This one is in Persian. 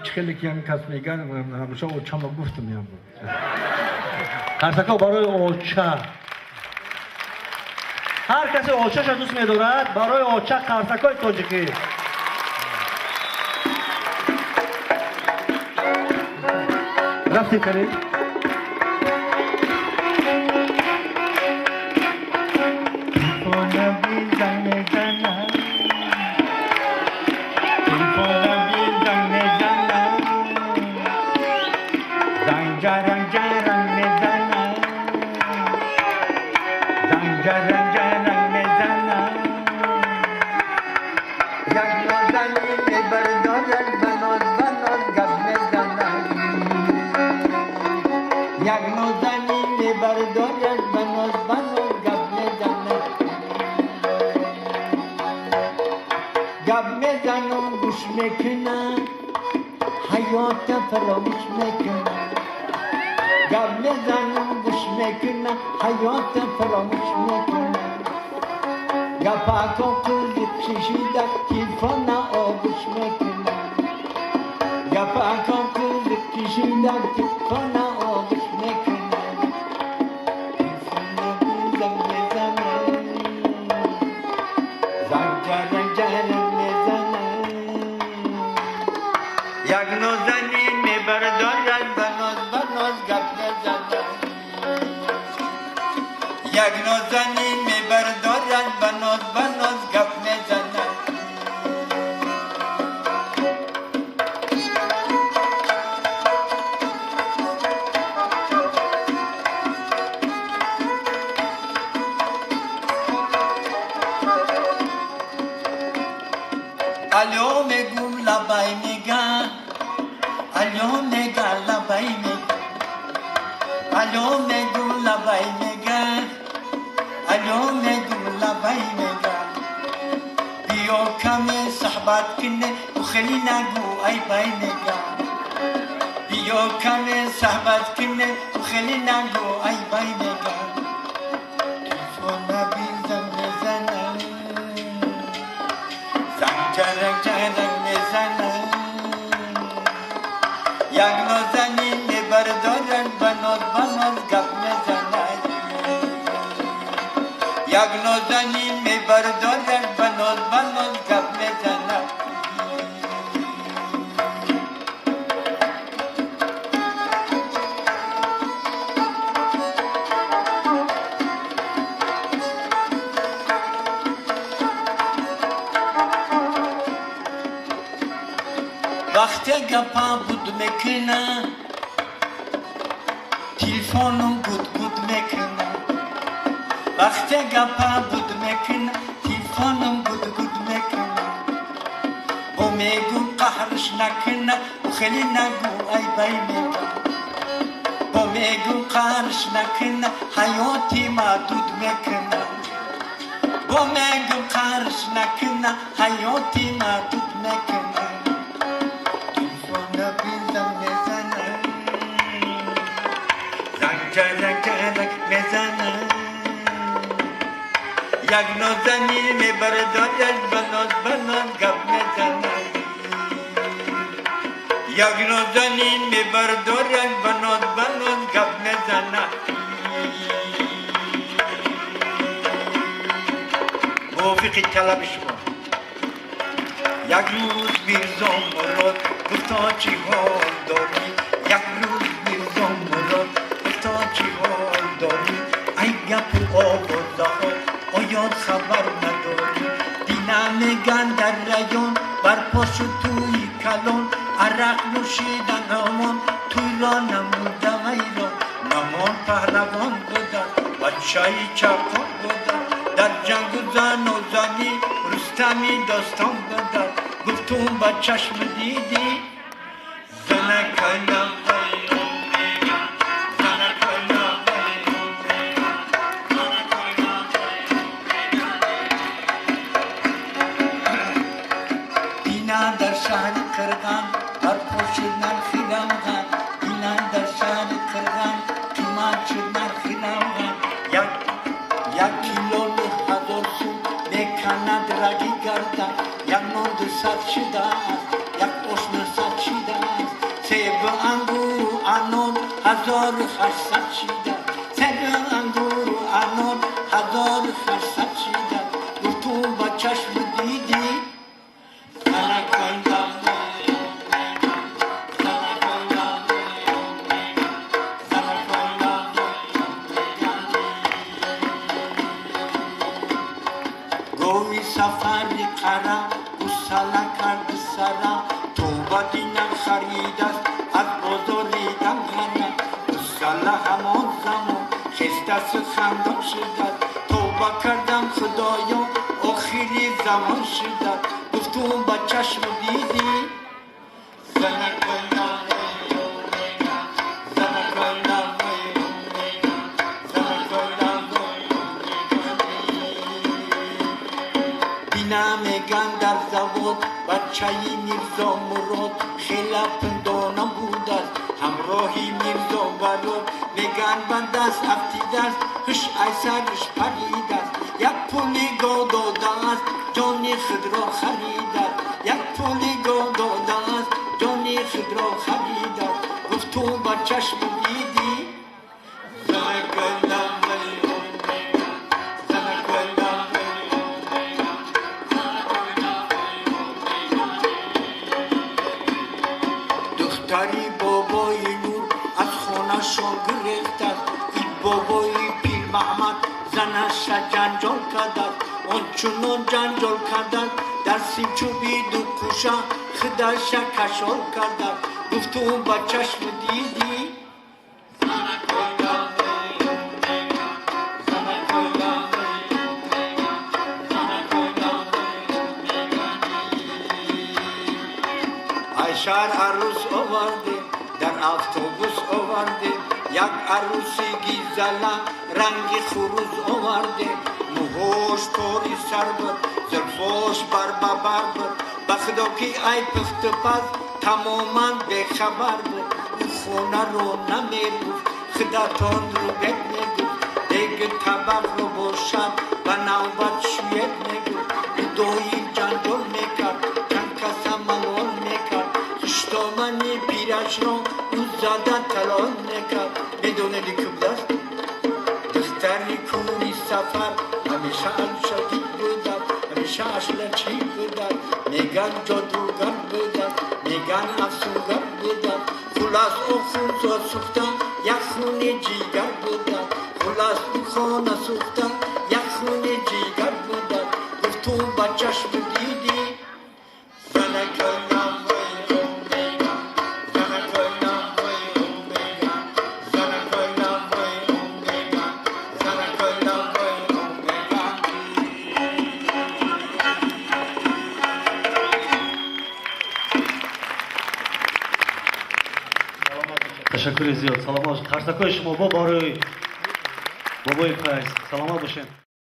خیلی که هم کس میگن همیشه اوچا ما گفتم یا بود قرصکا برای اوچا هر کسی اوچاش دوست میدارد برای اوچا قرصکای تاجیکی رفتیم کنید حیات فراموش میکنه گب میزنم گوش میکنه حیات فراموش میکنه گپا کن کشیده تیفان آغوش میکنه گپا کن کشیده تیفان آغوش میکنه تیفان بیزم میزنه زنجرن میزنه یک نازنین میبردارد بناز گپ میزند یک نازنین میبردارد بناز گپ میزند الو میگم لبای میگم الو میگم لبای میگم الو میگم لبای میگم الو میگم لبای میگم بیا کمی صحبت کنه و خیلی نگو ای بای میگم بیا کمی صحبت کنه و خیلی نگو ای بای میگم تلفن بیزم میزنه زنجرک میزنه یک نازنین میبردارد بناز گپ میزنه یک نازنین میبردارد بناز گپ میزنه وقتی گپا بود میکنه تلفنم گود میکنه وقتی گپا بود میکنه تلفنم گود میکنه و میگو قهرش نکنه و خیلی نگو ای بای میگم و میگو قهرش نکنه حیاتی محدود میکنه و میگو قهرش نکنه حیاتی محدود میکنه زنجرک میزنه یک نازنین میبردارد بناز گپ میزنه یک نازنین میبردارد بناز گپ میزنه موافقی طلب شما یک روز میرزا مراد گفتا چی حال داری یک روز میرزا مراد گفتا چی حال داری ای گپ و آوازه ها آیا خبر نداری دینا میگن در ریان برپا شد توی کلان عرق نوشیدن همان توی را نموده ویران نمان پهلوان بودن بچه چپان بودن در جنگ و زن و زنی رستمی داستان بودن گفتم با چشم دیدی زنکانم دینا در شهر کرغان بر پوشیدن خیرمغان دینا در شهر کرغان قیمت شدن خیرمغان یک کیلو هزار سو میکند رگی گردن یک نود صد شده است یک اشن صد شده 1800 چیدن سر اندور و انار 1800 چیدن گفتم با چشم دیدی گوی سفری قرا گسلا کرد سرا توبا دینم خرید است از بزرگیدم غنا گسلا همان زمان خسته سخندان شد توبا کردم خدایا آخری زمان شد گفتم با چشم دیدی میگن در زواد بچه‌ی میرزا مراد خیلی پندانم بود است همراهی میرزا وراد میگن بند است افتیده است هش ایسرش پرید است یک پولی گاه داده است جانی خود را خرید است یک پولی گاه داده است جانی خود را خرید است گفت تو با چشم دیدی دختری بابای نور از خانه شان گرفت است این بابای پیر محمد زنش جنجال کرد است آنچنان جنجال کرد است در سیم چوبید و کوشه خودش کشال کرد است گفتم با چشم دیدی شهر عروس آورده در اتوبوس آورده یک عروسی گیزلا رنگ خروز آورده موهاش طوری سر بود زلفاش بر بود بخدا که ای پخت پس تماما بخبر بود او خونه رو نمیرفت خداتان رو بد میگفت دیگه طبق رو باشد و نوبت شوید میگفت دایی جنجال میکرد چند کسا ملال میکرد خشتامنی پیرش را او زده تلال نکرد میدونه لیکم دست دختری کوری سفر همیشه الشدید بودم همیشه اشلچی بودم میگن جادوگر بودم میگن افسونگر بودم خلاص او خون سوختم یک خون جیگر بودم خلاص او خانه سوختم یک خون جیگر بودم گفت تو با چشم دیدی تشکر زیاد. سلام باشید. خرسکای شما با بابای فیض. سلامت باشین.